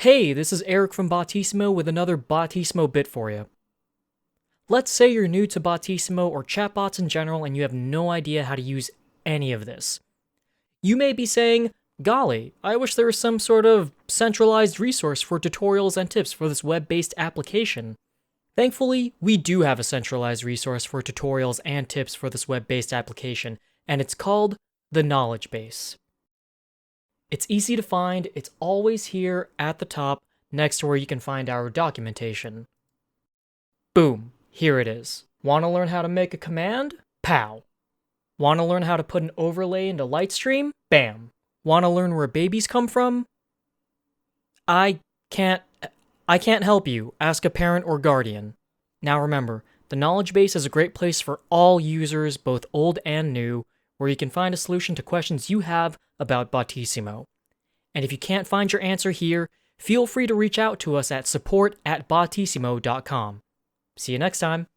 Hey, this is Eric from Botisimo with another Botisimo bit for you. Let's say you're new to Botisimo or chatbots in general and you have no idea how to use any of this. You may be saying, golly, I wish there was some sort of centralized resource for tutorials and tips for this web-based application. Thankfully, we do have a centralized resource for tutorials and tips for this web-based application, and it's called the Knowledge Base. It's easy to find, it's always here at the top, next to where you can find our documentation. Boom, here it is. Want to learn how to make a command? Pow. Want to learn how to put an overlay into Lightstream? Bam. Want to learn where babies come from? I can't help you. Ask a parent or guardian. Now remember, the Knowledge Base is a great place for all users, both old and new, where you can find a solution to questions you have about Botisimo. And if you can't find your answer here, feel free to reach out to us at support@botisimo.com. See you next time.